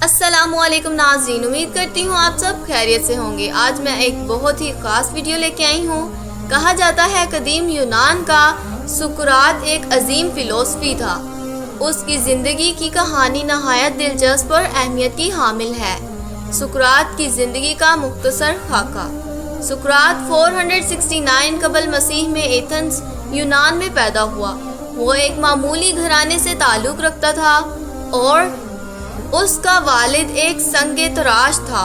السلام علیکم ناظرین، امید کرتی ہوں آپ سب خیریت سے ہوں گے۔ آج میں ایک بہت ہی خاص ویڈیو لے کے آئی ہوں۔ کہا جاتا ہے قدیم یونان کا سقراط ایک عظیم فلسفی تھا۔ اس کی زندگی کی کہانی نہایت دلچسپ اور اہمیت کی حامل ہے۔ سقراط کی زندگی کا مختصر خاکہ۔ سقراط 469 قبل مسیح میں ایتھنز یونان میں پیدا ہوا۔ وہ ایک معمولی گھرانے سے تعلق رکھتا تھا اور اس کا والد ایک سنگ تراش تھا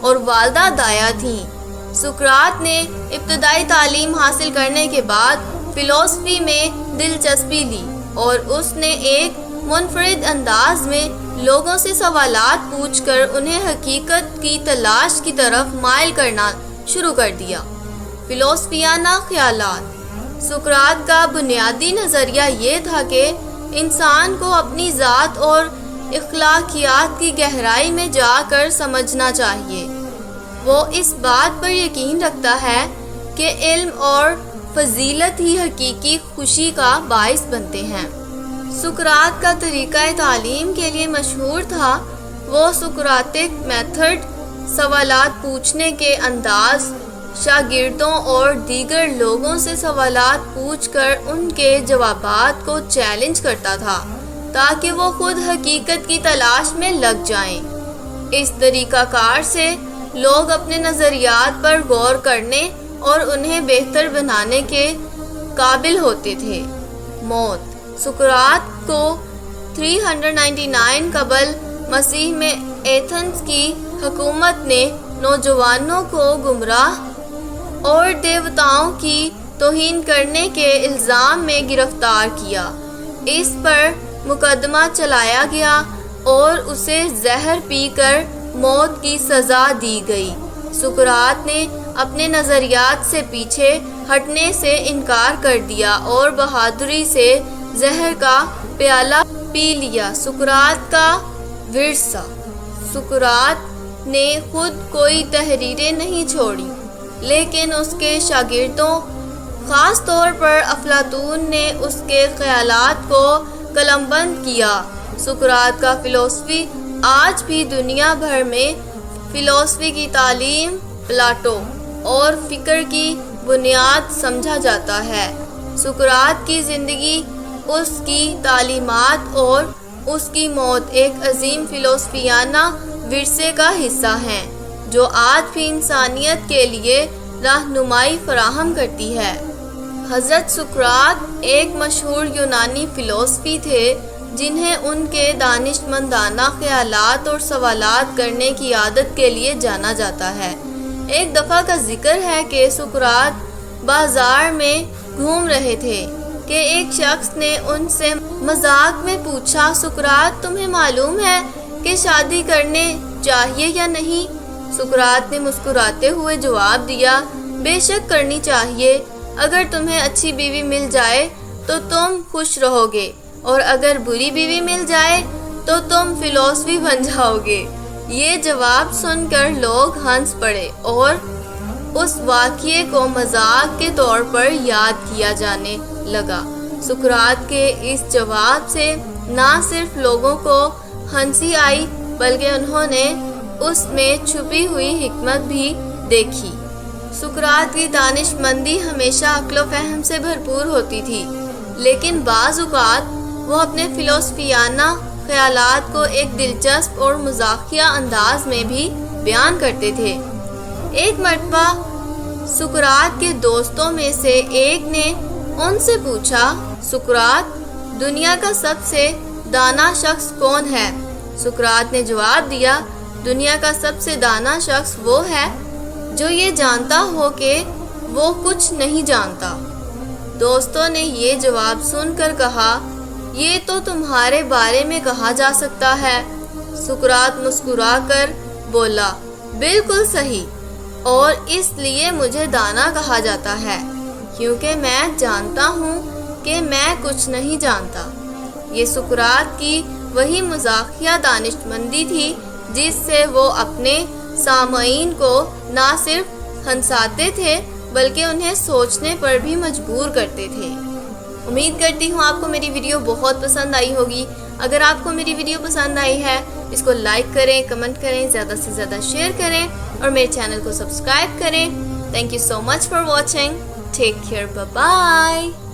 اور والدہ دایا تھیں۔ سقراط نے ابتدائی تعلیم حاصل کرنے کے بعد فلسفی میں دلچسپی لی اور اس نے ایک منفرد انداز میں لوگوں سے سوالات پوچھ کر انہیں حقیقت کی تلاش کی طرف مائل کرنا شروع کر دیا۔ فلسفیانہ خیالات۔ سقراط کا بنیادی نظریہ یہ تھا کہ انسان کو اپنی ذات اور اخلاقیات کی گہرائی میں جا کر سمجھنا چاہیے۔ وہ اس بات پر یقین رکھتا ہے کہ علم اور فضیلت ہی حقیقی خوشی کا باعث بنتے ہیں۔ سقراط کا طریقہ تعلیم کے لیے مشہور تھا۔ وہ سقراطک میتھڈ، سوالات پوچھنے کے انداز، شاگردوں اور دیگر لوگوں سے سوالات پوچھ کر ان کے جوابات کو چیلنج کرتا تھا تاکہ وہ خود حقیقت کی تلاش میں لگ جائیں۔ اس طریقہ کار سے لوگ اپنے نظریات پر غور کرنے اور انہیں بہتر بنانے کے قابل ہوتے تھے۔ موت۔ سقراط کو 399 قبل مسیح میں ایتھنز کی حکومت نے نوجوانوں کو گمراہ اور دیوتاؤں کی توہین کرنے کے الزام میں گرفتار کیا۔ اس پر مقدمہ چلایا گیا اور اسے زہر پی کر موت کی سزا دی گئی۔ سقراط نے اپنے نظریات سے پیچھے ہٹنے سے انکار کر دیا اور بہادری سے زہر کا پیالہ پی لیا۔ سقراط کا ورثہ۔ سقراط نے خود کوئی تحریریں نہیں چھوڑی، لیکن اس کے شاگردوں، خاص طور پر افلاطون نے اس کے خیالات کو قلم بند کیا۔ سقراط کا فلسفی آج بھی دنیا بھر میں فلسفی کی تعلیم، پلاٹو اور فکر کی بنیاد سمجھا جاتا ہے۔ سقراط کی زندگی، اس کی تعلیمات اور اس کی موت ایک عظیم فلسفیانہ ورثے کا حصہ ہیں جو آج بھی انسانیت کے لیے رہنمائی فراہم کرتی ہے۔ حضرت سقراط ایک مشہور یونانی فلسفی تھے جنہیں ان کے دانشمندانہ خیالات اور سوالات کرنے کی عادت کے لیے جانا جاتا ہے۔ ایک دفعہ کا ذکر ہے کہ سقراط بازار میں گھوم رہے تھے کہ ایک شخص نے ان سے مذاق میں پوچھا، سقراط تمہیں معلوم ہے کہ شادی کرنے چاہیے یا نہیں؟ سقراط نے مسکراتے ہوئے جواب دیا، بے شک کرنی چاہیے۔ اگر تمہیں اچھی بیوی مل جائے تو تم خوش رہو گے اور اگر بری بیوی مل جائے تو تم فلسفی بن جاؤ گے۔ یہ جواب سن کر لوگ ہنس پڑے اور اس واقعے کو مذاق کے طور پر یاد کیا جانے لگا۔ سقراط کے اس جواب سے نہ صرف لوگوں کو ہنسی آئی بلکہ انہوں نے اس میں چھپی ہوئی حکمت بھی دیکھی۔ سقراط کی دانش مندی ہمیشہ عقل و فہم سے بھرپور ہوتی تھی، لیکن بعض اوقات وہ اپنے فلسفیانہ خیالات کو ایک دلچسپ اور مزاحیہ انداز میں بھی بیان کرتے تھے۔ ایک مرتبہ سقراط کے دوستوں میں سے ایک نے ان سے پوچھا، سقراط دنیا کا سب سے دانا شخص کون ہے؟ سقراط نے جواب دیا، دنیا کا سب سے دانا شخص وہ ہے جو یہ جانتا ہو کہ وہ کچھ نہیں جانتا۔ دوستوں نے یہ جواب سن کر کہا، یہ تو تمہارے بارے میں کہا جا سکتا ہے۔ سقراط مسکرا کر بولا، بالکل صحیح، اور اس لیے مجھے دانا کہا جاتا ہے کیونکہ میں جانتا ہوں کہ میں کچھ نہیں جانتا۔ یہ سقراط کی وہی مزاحیہ دانشمندی تھی جس سے وہ اپنے سامعین کو نہ صرف ہنساتے تھے بلکہ انہیں سوچنے پر بھی مجبور کرتے تھے۔ امید کرتی ہوں آپ کو میری ویڈیو بہت پسند آئی ہوگی۔ اگر آپ کو میری ویڈیو پسند آئی ہے اس کو لائک کریں, کمنٹ کریں, زیادہ سے زیادہ شیئر کریں اور میرے چینل کو سبسکرائب کریں. Thank you so much for watching. Take care. Bye bye.